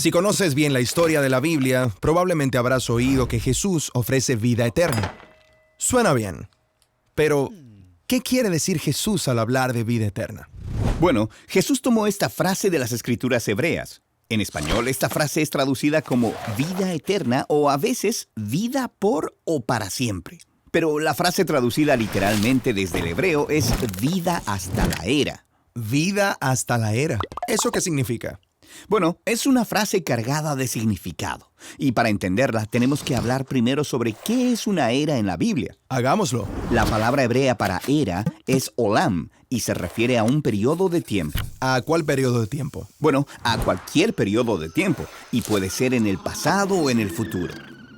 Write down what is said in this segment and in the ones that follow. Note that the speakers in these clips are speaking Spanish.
Si conoces bien la historia de la Biblia, probablemente habrás oído que Jesús ofrece vida eterna. Suena bien, pero ¿qué quiere decir Jesús al hablar de vida eterna? Bueno, Jesús tomó esta frase de las Escrituras hebreas. En español, esta frase es traducida como vida eterna o a veces vida por o para siempre. Pero la frase traducida literalmente desde el hebreo es vida hasta la era. Vida hasta la era. ¿Eso qué significa? Bueno, es una frase cargada de significado. Y para entenderla, tenemos que hablar primero sobre qué es una era en la Biblia. Hagámoslo. La palabra hebrea para era es olam y se refiere a un periodo de tiempo. ¿A cuál periodo de tiempo? Bueno, a cualquier periodo de tiempo, y puede ser en el pasado o en el futuro.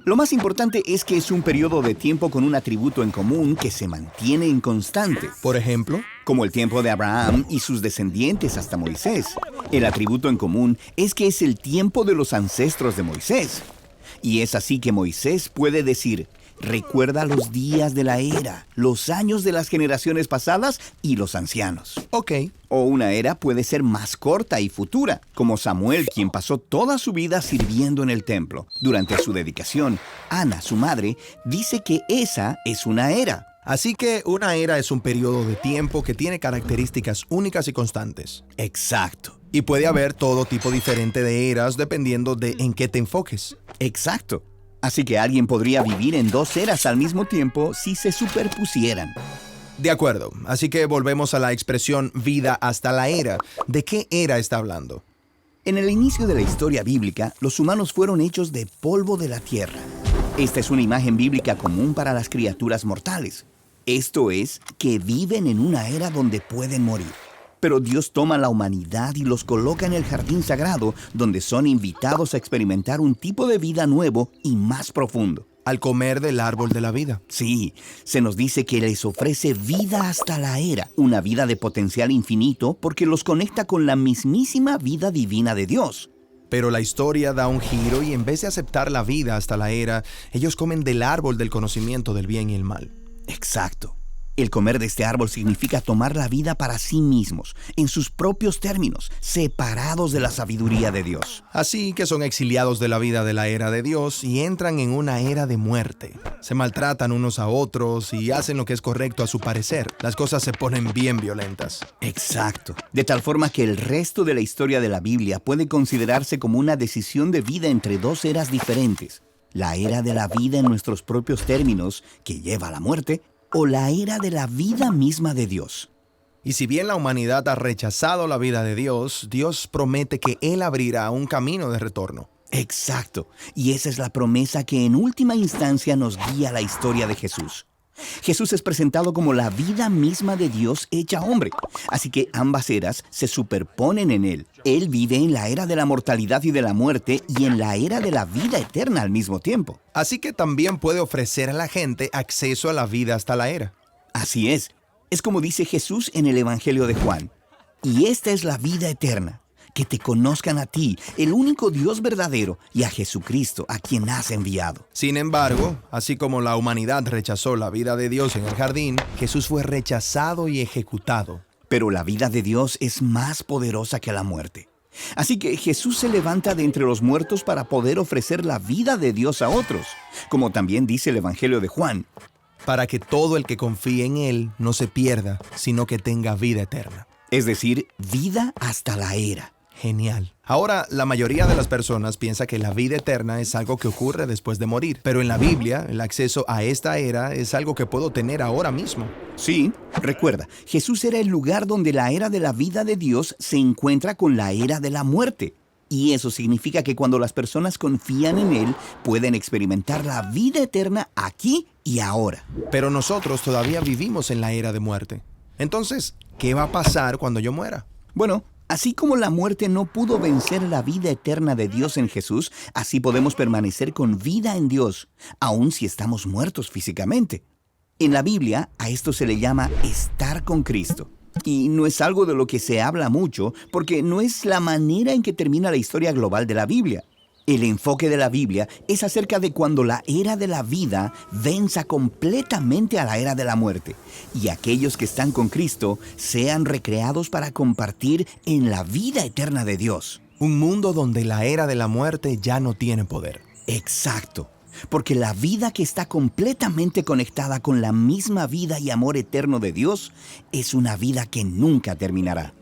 Lo más importante es que es un periodo de tiempo con un atributo en común que se mantiene en constante. Por ejemplo, Como el tiempo de Abraham y sus descendientes hasta Moisés. El atributo en común es que es el tiempo de los ancestros de Moisés. Y es así que Moisés puede decir: recuerda los días de la era, los años de las generaciones pasadas y los ancianos. ok. O una era puede ser más corta y futura, como Samuel, quien pasó toda su vida sirviendo en el templo. Durante su dedicación, Ana, su madre, dice que esa es una era. Así que una era es un periodo de tiempo que tiene características únicas y constantes. Exacto. Y puede haber todo tipo diferente de eras dependiendo de en qué te enfoques. Exacto. Así que alguien podría vivir en dos eras al mismo tiempo si se superpusieran. De acuerdo, así que volvemos a la expresión vida hasta la era. ¿De qué era está hablando? En el inicio de la historia bíblica, los humanos fueron hechos de polvo de la tierra. Esta es una imagen bíblica común para las criaturas mortales. Esto es, que viven en una era donde pueden morir. Pero Dios toma la humanidad y los coloca en el jardín sagrado, donde son invitados a experimentar un tipo de vida nuevo y más profundo. Al comer del árbol de la vida. Sí, se nos dice que les ofrece vida hasta la era, una vida de potencial infinito porque los conecta con la mismísima vida divina de Dios. Pero la historia da un giro y en vez de aceptar la vida hasta la era, ellos comen del árbol del conocimiento del bien y el mal. Exacto. El comer de este árbol significa tomar la vida para sí mismos, en sus propios términos, separados de la sabiduría de Dios. Así que son exiliados de la vida de la era de Dios y entran en una era de muerte. Se maltratan unos a otros y hacen lo que es correcto a su parecer. Las cosas se ponen bien violentas. Exacto. De tal forma que el resto de la historia de la Biblia puede considerarse como una decisión de vida entre dos eras diferentes. La era de la vida en nuestros propios términos, que lleva a la muerte, o la era de la vida misma de Dios. Y si bien la humanidad ha rechazado la vida de Dios, Dios promete que Él abrirá un camino de retorno. Exacto. Y esa es la promesa que en última instancia nos guía la historia de Jesús. Jesús es presentado como la vida misma de Dios hecha hombre. Así que ambas eras se superponen en Él. Él vive en la era de la mortalidad y de la muerte y en la era de la vida eterna al mismo tiempo. Así que también puede ofrecer a la gente acceso a la vida hasta la era. Así es. Es como dice Jesús en el Evangelio de Juan. Y esta es la vida eterna, que te conozcan a ti, el único Dios verdadero, y a Jesucristo, a quien has enviado. Sin embargo, así como la humanidad rechazó la vida de Dios en el jardín, Jesús fue rechazado y ejecutado. Pero la vida de Dios es más poderosa que la muerte. Así que Jesús se levanta de entre los muertos para poder ofrecer la vida de Dios a otros, como también dice el Evangelio de Juan. Para que todo el que confíe en Él no se pierda, sino que tenga vida eterna. Es decir, vida hasta la era. Genial. Ahora, la mayoría de las personas piensa que la vida eterna es algo que ocurre después de morir. Pero en la Biblia, el acceso a esta era es algo que puedo tener ahora mismo. Sí, recuerda, Jesús era el lugar donde la era de la vida de Dios se encuentra con la era de la muerte. Y eso significa que cuando las personas confían en Él, pueden experimentar la vida eterna aquí y ahora. Pero nosotros todavía vivimos en la era de muerte. Entonces, ¿qué va a pasar cuando yo muera? Bueno, así como la muerte no pudo vencer la vida eterna de Dios en Jesús, así podemos permanecer con vida en Dios, aun si estamos muertos físicamente. En la Biblia, a esto se le llama estar con Cristo. Y no es algo de lo que se habla mucho, porque no es la manera en que termina la historia global de la Biblia. El enfoque de la Biblia es acerca de cuando la era de la vida venza completamente a la era de la muerte, y aquellos que están con Cristo sean recreados para compartir en la vida eterna de Dios. Un mundo donde la era de la muerte ya no tiene poder. Exacto, porque la vida que está completamente conectada con la misma vida y amor eterno de Dios es una vida que nunca terminará.